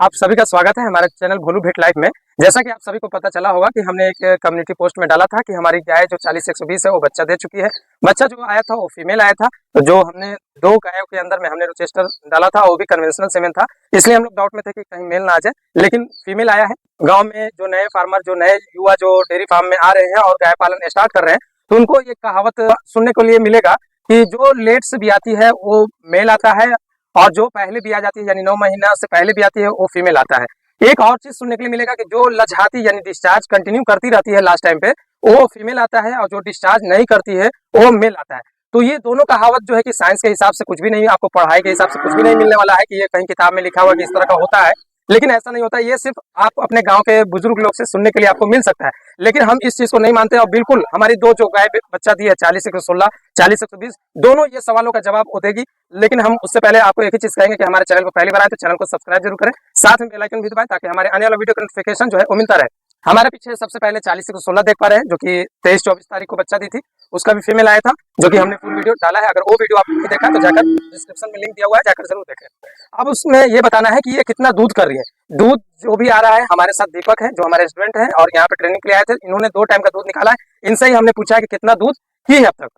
आप सभी का स्वागत है हमारे चैनल भोलू भेट लाइफ में। जैसा कि आप सभी को पता चला होगा कि हमने एक कम्युनिटी पोस्ट में डाला था कि हमारी गाय जो 40-120 है वो बच्चा दे चुकी है। बच्चा जो आया था वो फीमेल आया था। तो जो हमने 2 गायों के अंदर में हमने रोचेस्टर डाला था वो भी कन्वेंशनल सीमेंट था, इसलिए हम लोग डाउट में थे कि कहीं मेल ना आ जाए, लेकिन फीमेल आया है। गाँव में जो नए फार्मर, जो नए युवा जो डेयरी फार्म में आ रहे हैं और गाय पालन स्टार्ट कर रहे हैं, तो उनको ये कहावत सुनने को लिए मिलेगा कि जो लेट से भी आती है वो मेल आता है और जो पहले भी आ जाती है यानी 9 महीना से पहले भी आती है वो फीमेल आता है। एक और चीज सुनने के लिए मिलेगा कि जो लजहाती यानी डिस्चार्ज कंटिन्यू करती रहती है लास्ट टाइम पे वो फीमेल आता है और जो डिस्चार्ज नहीं करती है वो मेल आता है। तो ये दोनों कहावत जो है कि साइंस के हिसाब से कुछ भी नहीं है, आपको पढ़ाई के हिसाब से कुछ भी नहीं मिलने वाला है कि ये कहीं किताब में लिखा हुआ कि इस तरह का होता है, लेकिन ऐसा नहीं होता। ये सिर्फ आप अपने गांव के बुजुर्ग लोग से सुनने के लिए आपको मिल सकता है, लेकिन हम इस चीज को नहीं मानते। और बिल्कुल हमारी 2 जो गाय बच्चा दी है 40-116, 40-120, दोनों ये सवालों का जवाब वो देगी। लेकिन हम उससे पहले आपको एक ही चीज कहेंगे कि हमारे चैनल को पहली बार आए तो चैनल को सब्सक्राइब जरूर करें, साथ में बेल आइकन भी दबाएं ताकि हमारे आने वाला वीडियो का नोटिफिकेशन जो है वो मिलता रहे। हमारे पीछे सबसे पहले 40-116 देख पा रहे हैं जो कि 23-24 तारीख को बच्चा दी थी, उसका भी फीमेल आया था जो कि हमने फुल वीडियो डाला है। अगर वो वीडियो आपने नहीं देखा तो जाकर डिस्क्रिप्शन में लिंक दिया हुआ है, जाकर जरूर देखें। अब उसमें ये बताना है कि ये कितना दूध कर रही है। दूध जो भी आ रहा है, हमारे साथ दीपक है जो हमारे स्टूडेंट है और यहाँ पे ट्रेनिंग के लिए आए थे, इन्होंने 2 टाइम का दूध निकाला है। इनसे ही हमने पूछा है कि कितना दूध ही है अब तक।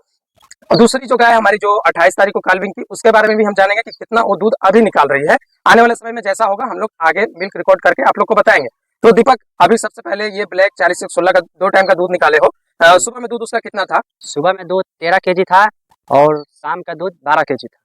और दूसरी जो गाय हमारी जो 28 तारीख को काल्विंग की, उसके बारे में भी हम जानेंगे कि कितना वो दूध अभी निकाल रही है। आने वाले समय में जैसा होगा हम लोग आगे मिल्क रिकॉर्ड करके आप लोग को बताएंगे। तो दीपक, अभी सबसे पहले ये ब्लैक 40-116 का 2 टाइम का दूध निकाले हो, सुबह में दूध उसका कितना था? सुबह में दूध 13 केजी था और शाम का दूध 12 केजी था।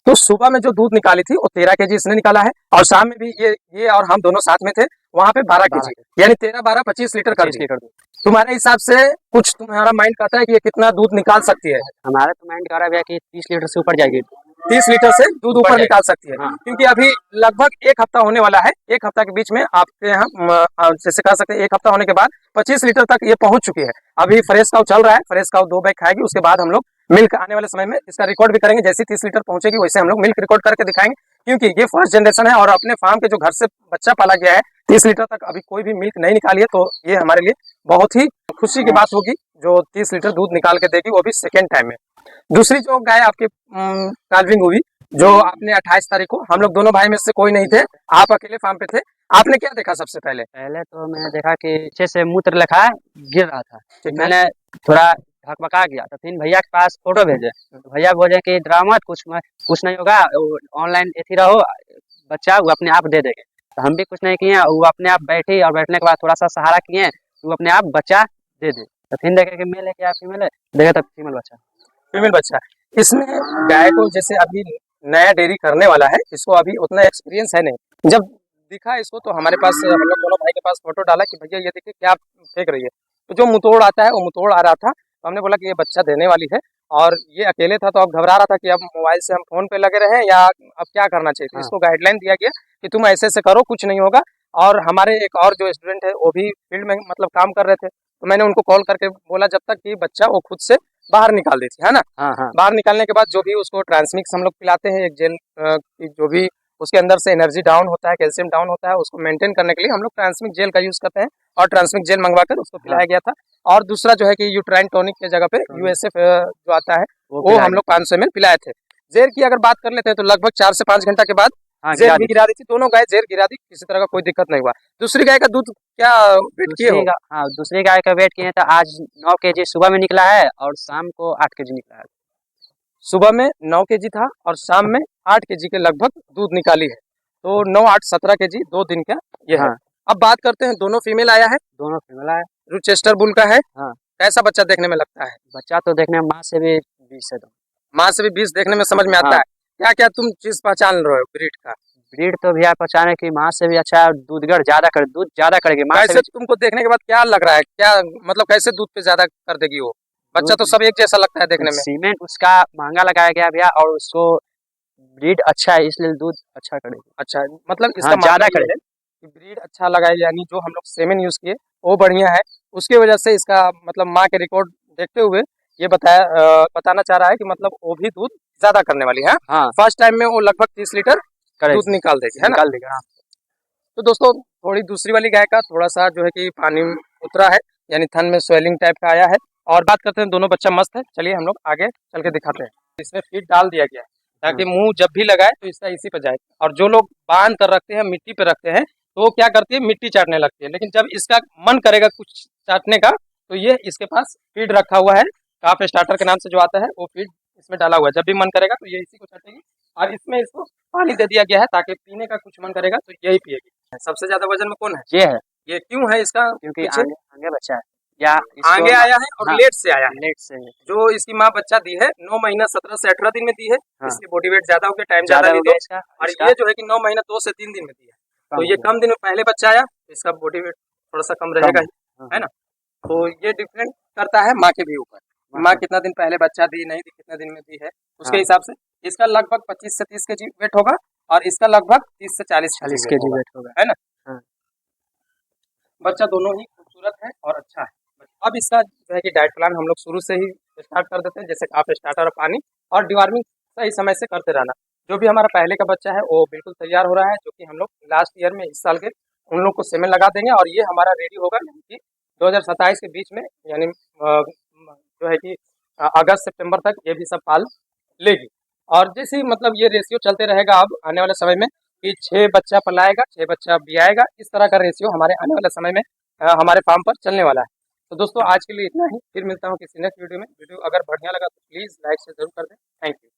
तो सुबह में जो दूध निकाली थी वो 13 केजी इसने निकाला है और शाम में भी ये और हम दोनों साथ में थे, वहां पे 12 केजी, यानी 13-12-25 लीटर कर दी। तुम्हारे हिसाब से कुछ तुम्हारा माइंड कहता है कि ये कितना दूध निकाल सकती है? हमारा तो माइंड कह रहा है कि 30 लीटर से ऊपर जाएगी। 30 लीटर से दूध ऊपर निकाल सकती है। हाँ। क्योंकि अभी लगभग 1 हफ्ता होने वाला है। 1 हफ्ता के बीच में आपके यहाँ जैसे कह सकते हैं 1 हफ्ता होने के बाद 25 लीटर तक ये पहुंच चुकी है। अभी फ्रेश काउ चल रहा है, फ्रेश काउ 2 बैग खाएगी, उसके बाद हम लोग मिल्क आने वाले समय में इसका रिकॉर्ड भी करेंगे। जैसे 30 लीटर पहुंचेगी वैसे हम लोग मिल्क रिकॉर्ड करके दिखाएंगे, क्योंकि ये फर्स्ट जनरेशन है और अपने फार्म के जो घर से बच्चा पाला गया है 30 लीटर तक अभी कोई भी मिल्क नहीं निकाली है। तो ये हमारे लिए बहुत ही खुशी की बात होगी जो 30 लीटर दूध निकाल के देगी, वो भी सेकेंड टाइम में। दूसरी जो गाय आपकी काल्विंग हुई जो आपने 28 तारीख को, हम लोग दोनों भाई में से कोई नहीं थे, आप अकेले फार्म पे थे, आपने क्या देखा? सबसे पहले तो मैंने देखा कि अच्छे से मूत्र लखा गिर रहा था, तो मैंने थोड़ा धकबका गया तो फिर भैया के पास फोटो भेजे, तो भैया बोले कि ड्रामा कुछ नहीं होगा, ऑनलाइन एथी रहो, बच्चा वो अपने आप दे देंगे। तो हम भी कुछ नहीं किए, वो अपने आप बैठी और बैठने के बाद थोड़ा सा सहारा किए, वो अपने आप बच्चा दे दे। तो फिर देखे कि मेल है क्या फीमेल है, देखे तो फीमेल बच्चा। फीमेल बच्चा। इसमें गाय को जैसे अभी नया डेयरी करने वाला है, इसको अभी उतना एक्सपीरियंस है नहीं। जब दिखा इसको तो हमारे पास, हम लोग दोनों भाई के पास फोटो डाला कि भैया ये देखिए क्या फेंक रही है। तो जो मुतोड़ आता है वो मुतोड़ आ रहा था, तो हमने बोला कि ये बच्चा देने वाली है। और ये अकेले था तो अब घबरा रहा था कि अब मोबाइल से हम फोन पे लगे रहे या अब क्या करना चाहिए। तो इसको गाइडलाइन दिया गया कि तुम ऐसे ऐसे करो, कुछ नहीं होगा। और हमारे एक और जो स्टूडेंट है वो भी फील्ड में मतलब काम कर रहे थे, तो मैंने उनको कॉल करके बोला जब तक कि बच्चा वो खुद से बाहर निकाल देती है ना। हाँ। बाहर निकालने के बाद जो भी उसको ट्रांसमिक्स हम लोग पिलाते हैं, एक जेल जो भी उसके अंदर से एनर्जी डाउन होता है, कैल्शियम डाउन होता है, उसको मेंटेन करने के लिए हम लोग ट्रांसमिक जेल का यूज करते हैं और ट्रांसमिक जेल मंगवा कर उसको पिलाया गया था। और दूसरा जो है कि यूट्राइन टॉनिक की जगह पे यूएसएफ जो आता है वो हम लोग 500 ml पिलाए थे। जेर की अगर बात कर लेते हैं तो लगभग 4 से 5 घंटा के बाद जेर भी गिरा दी थी। दोनों गाय जेर गिरा दी, किसी तरह का कोई दिक्कत नहीं हुआ। दूसरी गाय का दूध क्या वेट किए हो? हाँ, दूसरी गाय का वेट किए तो आज 9 केजी सुबह में निकला है और शाम को 8 केजी निकला है। सुबह में 9 केजी था और शाम में 8 केजी के लगभग दूध निकाली है। तो 9, 8, 17 केजी 2 दिन का ये है। अब बात करते हैं, दोनों फीमेल आया है, दोनों फीमेल आया, रोचेस्टर बुल का है। हाँ। कैसा बच्चा देखने में लगता है? बच्चा तो देखने में माँ से भी 20 है, माँ से भी 20 देखने में समझ में आता है। क्या क्या तुम चीज पहचान रहे हो ब्रीड का? ब्रीड तो भैया पहचाने की माँ से भी अच्छा, दूध ज्यादा करेगी माँ से। तुमको देखने के बाद क्या लग रहा है, क्या मतलब कैसे दूध पे ज्यादा कर देगी वो? बच्चा तो सब एक जैसा लगता है देखने में। सीमेंट उसका महंगा लगाया गया भैया और उसको ब्रीड अच्छा है इसलिए दूध अच्छा करेगी। अच्छा, मतलब इसका ज्यादा करे, ब्रीड अच्छा लगाया, यानी जो हम लोग सेमेन यूज किए वो बढ़िया है, उसके वजह से इसका मतलब माँ के रिकॉर्ड देखते हुए ये बताना चाह रहा है कि मतलब वो भी दूध ज्यादा करने वाली है। हाँ। फर्स्ट टाइम में वो लगभग 30 लीटर दूध निकाल देगी, है ना? हाँ। तो दोस्तों, थोड़ी दूसरी वाली गाय का थोड़ा सा जो है कि पानी उतरा है, यानी थन में स्वेलिंग टाइप का आया है। और बात करते हैं, दोनों बच्चा मस्त है। चलिए हम लोग आगे चल के दिखाते हैं। इसमें फीड डाल दिया गया है, ताकि मुंह जब भी लगाए तो इसका इसी पे जाए। और जो लोग बांध कर रखते हैं, मिट्टी पे रखते हैं, तो वो क्या करती है, मिट्टी चाटने लगती है। लेकिन जब इसका मन करेगा कुछ चाटने का, तो ये इसके पास फीड रखा हुआ है, काफ स्टार्टर के नाम से जो आता है, वो फीड इसमें डाला हुआ है। जब भी मन करेगा तो ये इसी को चाटेगी। और इसमें इसको पानी दे दिया गया है ताकि पीने का कुछ मन करेगा तो यही पिएगी। सबसे ज्यादा वजन में कौन है? ये है, ये क्यों है इसका? क्योंकि पीछे आगे आगे बच्चा है या आगे आया है और हाँ, लेट से आया है। लेट से जो इसकी माँ बच्चा दी है 9 महीना 17 से 18 दिन में दी है, हाँ, इसकी बॉडी वेट ज्यादा हो गया, टाइम ज्यादा ज्यादा हो ली गया दो। इसका और इसका ये जो है कि 9 महीना 2 से 3 दिन में दी है, कम तो हो ये गया, कम दिन में पहले बच्चा आया, इसका बॉडी वेट थोड़ा सा कम रहेगा ही, हाँ, है ना। तो ये डिपेंड करता है माँ के भी ऊपर, माँ हाँ, कितना दिन पहले बच्चा दी, नहीं दी, कितने दिन में दी है, उसके हाँ, हिसाब से। इसका लगभग 25 से 30 केजी वेट होगा और इसका लगभग 30 से 40 40 केजी केजी होगा, वेट होगा। है ना। हाँ, बच्चा दोनों ही खूबसूरत है और अच्छा है। अब इसका जो है कि डाइट प्लान हम लोग शुरू से ही स्टार्ट कर देते हैं, जैसे काफ स्टार्टर और पानी और डिवार्मिंग सही समय से करते रहना। जो भी हमारा पहले का बच्चा है वो बिल्कुल तैयार हो रहा है, जो कि हम लोग लास्ट ईयर में इस साल के उन लोग को सेमेन लगा देंगे और ये हमारा रेडी होगा, यानी कि 2027 के बीच में, यानी जो है कि अगस्त सितंबर तक ये भी सब पाल लेगी। और जैसे ही मतलब ये रेशियो चलते रहेगा अब आने वाले समय में कि 6 बच्चा पलाएगा, 6 बच्चा भी आएगा, इस तरह का रेशियो हमारे आने वाले समय में हमारे फार्म पर चलने वाला है। तो दोस्तों आज के लिए इतना ही, फिर मिलता हूँ किसी नेक्स्ट वीडियो में। वीडियो अगर बढ़िया लगा तो प्लीज़ लाइक से जरूर कर दें। Thank you.